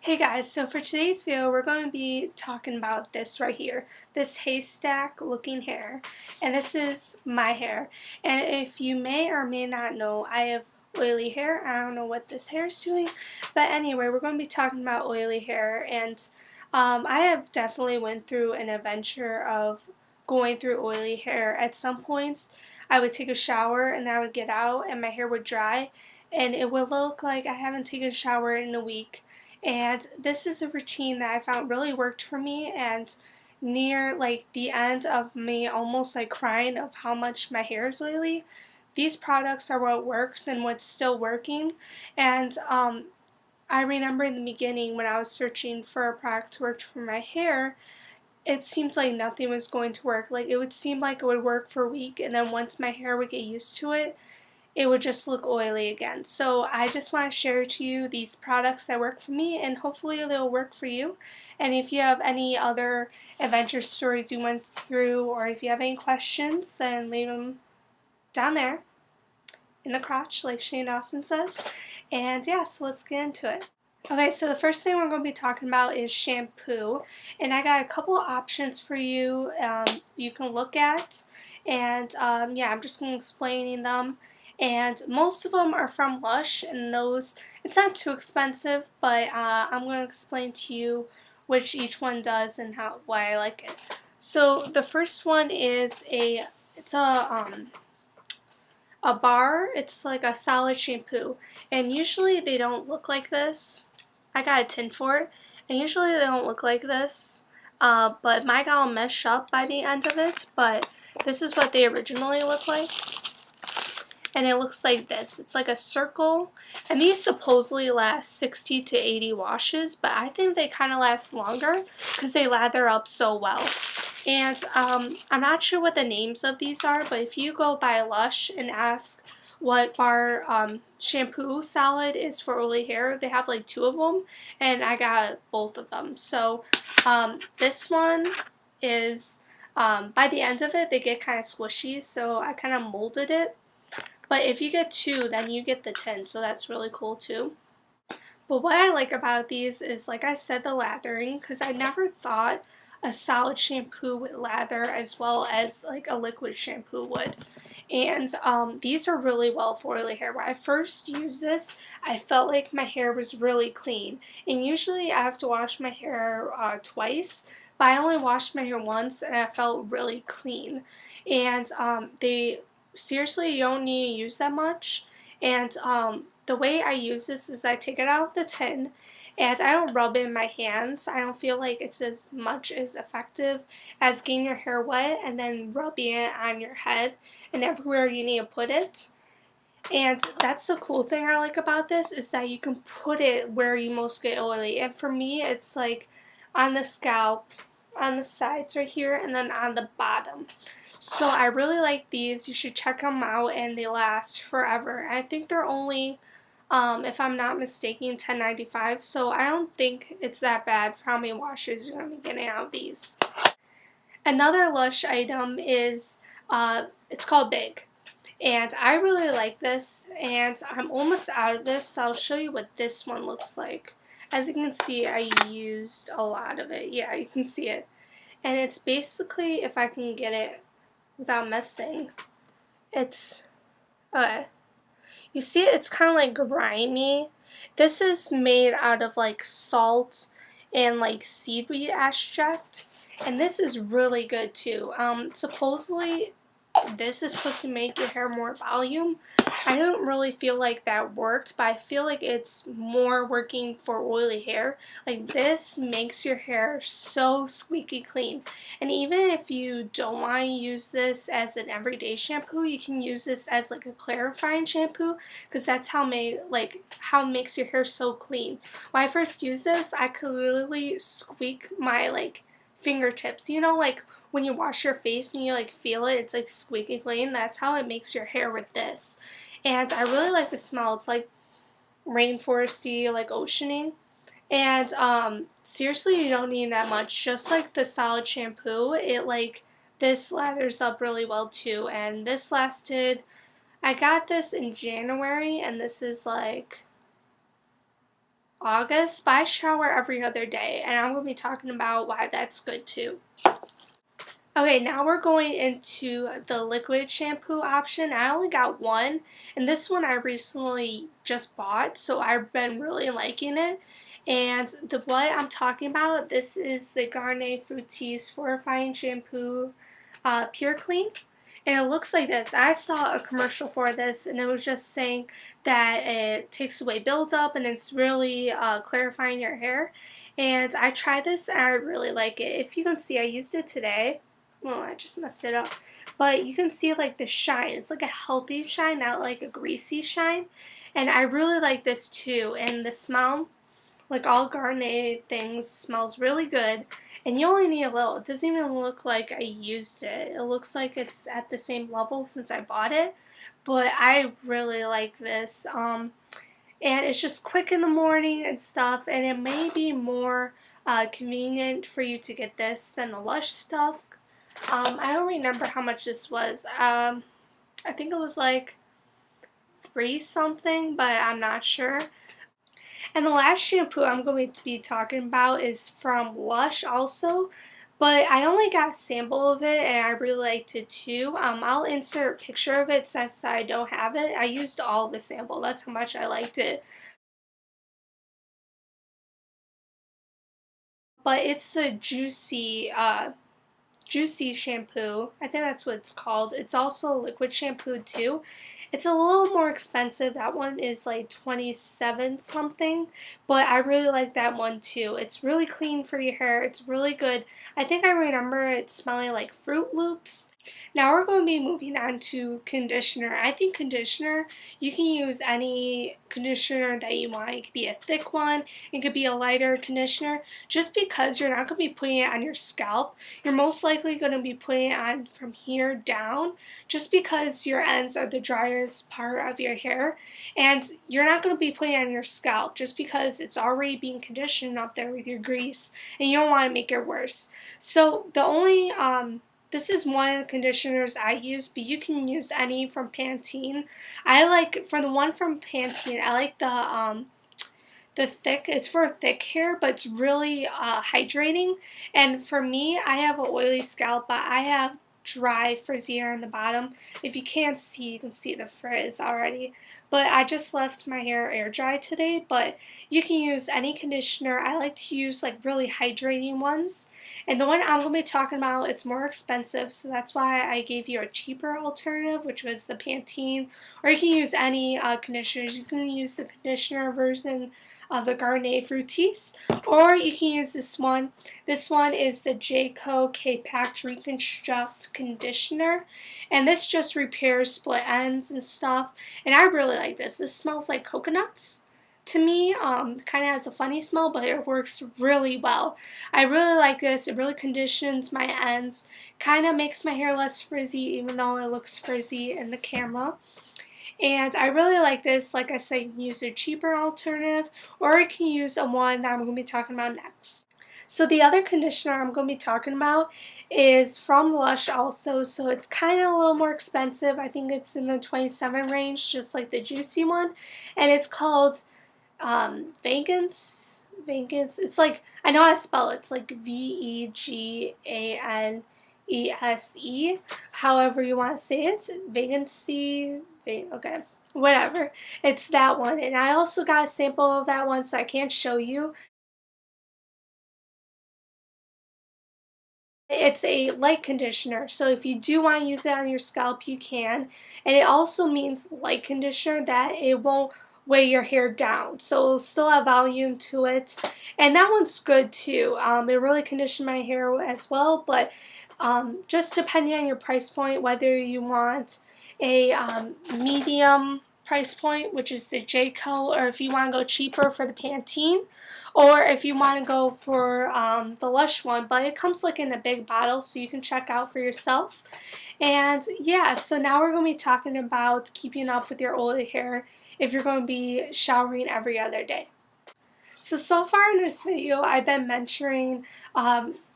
Hey guys, so for today's video we're going to be talking about this right here, this haystack looking hair, and this is my hair. And if you may or may not know, I have oily hair. I don't know what this hair is doing, but anyway, we're going to be talking about oily hair. And I have definitely went through an adventure of going through oily hair. At some points I would take a shower and I would get out and my hair would dry and it would look like I haven't taken a shower in a week. And this is a routine that I found really worked for me, and near like the end of me almost like crying of how much my hair is oily, these products are what works and what's still working. And I remember in the beginning when I was searching for a product to work for my hair, it seemed like nothing was going to work. Like it would seem like it would work for a week, and then once my hair would get used to it, it would just look oily again. So I just want to share to you these products that work for me, and hopefully they'll work for you. And if you have any other adventure stories you went through, or if you have any questions, then leave them down there in the crotch like Shane Dawson says. And yeah, so let's get into it. Okay, so the first thing we're going to be talking about is shampoo, and I got a couple of options for you you can look at, and yeah, I'm just going to explaining them, and most of them are from Lush, and those, it's not too expensive, but I'm going to explain to you which each one does and why I like it. So the first one is it's a bar. It's like a solid shampoo, and usually they don't look like this. I got a tin for it, and usually they don't look like this, but mine got all meshed up by the end of it, but this is what they originally look like, and it looks like this. It's like a circle, and these supposedly last 60 to 80 washes, but I think they kind of last longer because they lather up so well. And I'm not sure what the names of these are, but if you go by Lush and ask what bar shampoo solid is for oily hair, they have like two of them, and I got both of them. So this one is, by the end of it, they get kind of squishy, so I kind of molded it. But if you get two, then you get the tin, so that's really cool too. But what I like about these is, like I said, the lathering, because I never thought a solid shampoo would lather as well as like a liquid shampoo would. And these are really well for oily hair. When I first used this, I felt like my hair was really clean. And usually I have to wash my hair twice, but I only washed my hair once and I felt really clean. And they seriously, you don't need to use that much. And the way I use this is I take it out of the tin and I don't rub it in my hands. I don't feel like it's as much as effective as getting your hair wet and then rubbing it on your head and everywhere you need to put it. And that's the cool thing I like about this, is that you can put it where you most get oily. And for me, it's like on the scalp, on the sides right here, and then on the bottom. So I really like these. You should check them out, and they last forever. I think they're only, if I'm not mistaken, $10.95. So I don't think it's that bad for how many washes you're going to be getting out of these. Another Lush item is, it's called Big. And I really like this, and I'm almost out of this, so I'll show you what this one looks like. As you can see, I used a lot of it. Yeah, you can see it. And it's basically, if I can get it without messing, it's, you see it? It's kind of like grimy. This is made out of like salt and like seaweed extract, and this is really good too. Supposedly this is supposed to make your hair more volume. I don't really feel like that worked, but I feel like it's more working for oily hair. Like this makes your hair so squeaky clean. And even if you don't want to use this as an everyday shampoo, you can use this as like a clarifying shampoo, because that's how it makes your hair so clean. When I first used this, I could literally squeak my like fingertips. You know, like when you wash your face and you like feel it, it's like squeaky clean. That's how it makes your hair with this. And I really like the smell. It's like rainforesty, like oceaning. And seriously, you don't need that much. Just like the solid shampoo, it like, this lathers up really well too. And this lasted, I got this in January, and this is like August, but I shower every other day, and I'm going to be talking about why that's good too. Okay, now we're going into the liquid shampoo option. I only got one, and this one I recently just bought, so I've been really liking it. And what I'm talking about, this is the Garnier Fructis Fortifying Shampoo Pure Clean. And it looks like this. I saw a commercial for this, and it was just saying that it takes away buildup and it's really clarifying your hair. And I tried this and I really like it. If you can see, I used it today. Well, I just messed it up. But you can see like the shine. It's like a healthy shine, not like a greasy shine. And I really like this too. And the smell, like all Garnier things, smells really good. And you only need a little. It doesn't even look like I used it. It looks like it's at the same level since I bought it. But I really like this. And it's just quick in the morning and stuff. And it may be more convenient for you to get this than the Lush stuff. I don't remember how much this was. I think it was like $3 something, but I'm not sure. And the last shampoo I'm going to be talking about is from Lush also, but I only got a sample of it and I really liked it too. I'll insert a picture of it since I don't have it. I used all of the sample. That's how much I liked it. But it's the Juicy shampoo. I think that's what it's called. It's also a liquid shampoo too. It's a little more expensive. That one is like 27 something, but I really like that one too. It's really clean for your hair. It's really good. I think I remember it smelling like Fruit Loops. Now we're going to be moving on to conditioner. I think conditioner, you can use any conditioner that you want. It could be a thick one, it could be a lighter conditioner. Just because you're not going to be putting it on your scalp, you're most likely going to be putting it on from here down, just because your ends are the driest part of your hair. And you're not going to be putting it on your scalp just because it's already being conditioned up there with your grease, and you don't want to make it worse. So the only this is one of the conditioners I use, but you can use any from Pantene. I like, for the one from Pantene, I like the thick. It's for thick hair, but it's really hydrating. And for me, I have an oily scalp, but I have dry frizzy hair on the bottom. If you can't see, you can see the frizz already. But I just left my hair air dry today, but you can use any conditioner. I like to use like really hydrating ones. And the one I'm going to be talking about, it's more expensive, so that's why I gave you a cheaper alternative, which was the Pantene. Or you can use any conditioners. You can use the conditioner version of the Garnier Fructis, or you can use this one. This one is the Jayco K-Packed Reconstruct Conditioner, and this just repairs split ends and stuff, and I really like this. This smells like coconuts to me. Kind of has a funny smell, but it works really well. I really like this. It really conditions my ends, kind of makes my hair less frizzy, even though it looks frizzy in the camera. And I really like this. Like I said, you can use a cheaper alternative, or you can use a one that I'm going to be talking about next. So the other conditioner I'm going to be talking about is from Lush also, so it's kind of a little more expensive. I think it's in the 27 range, just like the Juicy one, and it's called Vegance. It's like, I know how to spell it. It's like Veganese. However you want to say it. Vagancy. Okay. Whatever. It's that one. And I also got a sample of that one, so I can't show you. It's a light conditioner, so if you do want to use it on your scalp, you can. And it also means light conditioner, that it won't weigh your hair down, so it'll still have volume to it. And that one's good too. It really conditioned my hair as well, but just depending on your price point, whether you want a medium price point, which is the Jayco, or if you want to go cheaper for the Pantene, or if you want to go for the Lush one. But it comes like in a big bottle, so you can check out for yourself. And yeah, so now we're going to be talking about keeping up with your oily hair if you're going to be showering every other day. So far in this video, I've been mentioning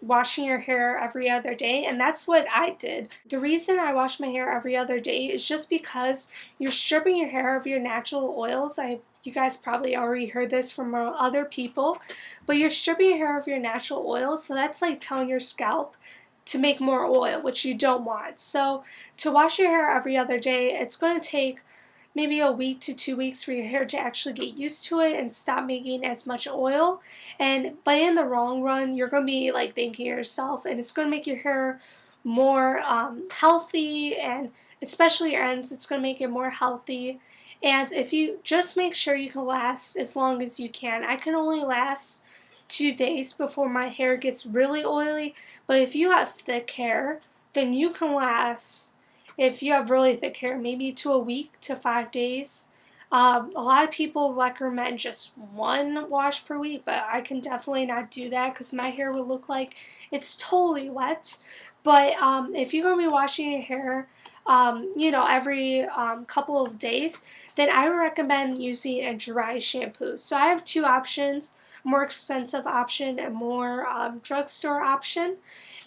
washing your hair every other day, and that's what I did. The reason I wash my hair every other day is just because you're stripping your hair of your natural oils. I you guys probably already heard this from other people, but you're stripping your hair of your natural oil, so that's like telling your scalp to make more oil, which you don't want. So to wash your hair every other day, it's going to take maybe a week to 2 weeks for your hair to actually get used to it and stop making as much oil. But in the long run, you're going to be like thanking yourself, and it's going to make your hair more healthy, and especially your ends, it's going to make it more healthy. And if you just make sure you can last as long as you can. I can only last 2 days before my hair gets really oily, but if you have thick hair, then you can last, if you have really thick hair, maybe to a week to 5 days. A lot of people recommend just one wash per week, but I can definitely not do that because my hair will look like it's totally wet. But if you're going to be washing your hair, every couple of days, then I would recommend using a dry shampoo. So I have two options, more expensive option and more drugstore option.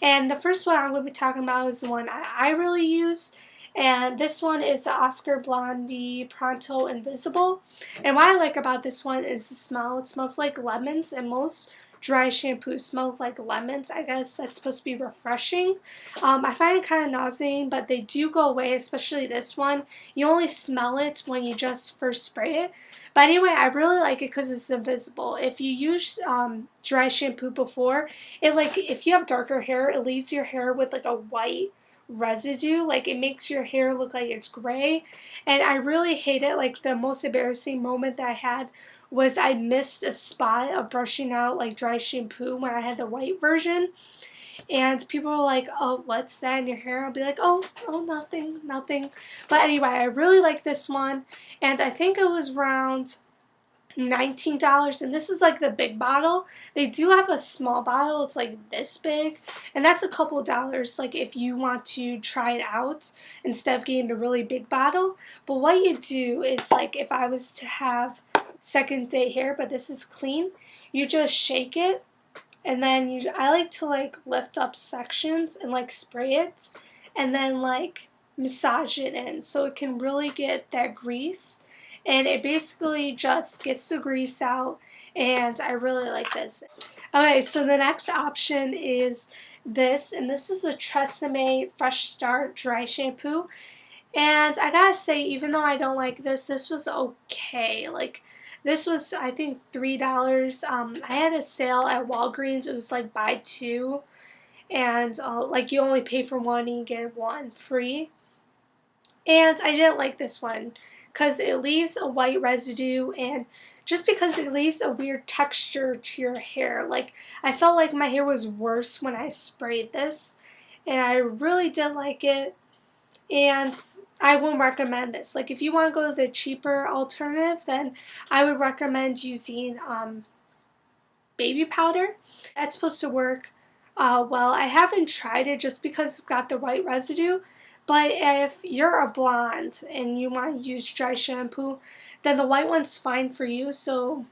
And the first one I'm going to be talking about is the one I really use. And this one is the Oscar Blondie Pronto Invisible. And what I like about this one is the smell. It smells like lemons, and most dry shampoo smells like lemons. I guess that's supposed to be refreshing. I find it kind of nauseating, but they do go away, especially this one. You only smell it when you just first spray it. But anyway, I really like it because it's invisible. If you use dry shampoo before, if you have darker hair, it leaves your hair with like a white residue. Like, it makes your hair look like it's gray, and I really hate it. Like, the most embarrassing moment that I had was I missed a spot of brushing out like dry shampoo when I had the white version, and people were like, "Oh, what's that in your hair?" I'll be like, "Oh, nothing." But anyway, I really like this one, and I think it was around $19, and this is like the big bottle. They do have a small bottle, it's like this big, and that's a couple dollars, like if you want to try it out instead of getting the really big bottle. But what you do is, like, if I was to have second day hair, but this is clean, you just shake it, and then I like to like lift up sections and like spray it, and then like massage it in so it can really get that grease, and it basically just gets the grease out, and I really like this. Okay, so the next option is this, and this is the Tresemme Fresh Start Dry Shampoo. And I gotta say, even though I don't like this, this was okay. Like, this was, I think, $3. I had a sale at Walgreens. It was like buy two, and like you only pay for one and you get one free. And I didn't like this one because it leaves a white residue, and just because it leaves a weird texture to your hair. Like, I felt like my hair was worse when I sprayed this, and I really didn't like it, and I won't recommend this. Like, if you want to go to the cheaper alternative, then I would recommend using baby powder. That's supposed to work well. I haven't tried it just because it's got the white residue, but if you're a blonde and you want to use dry shampoo, then the white one's fine for you. So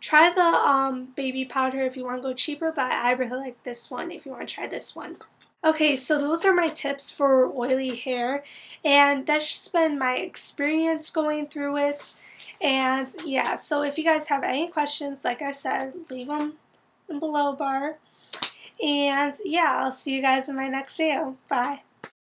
try the baby powder if you want to go cheaper, but I really like this one if you want to try this one. Okay, so those are my tips for oily hair, and that's just been my experience going through it. And yeah, so if you guys have any questions, like I said, leave them in below bar. And yeah, I'll see you guys in my next video. Bye.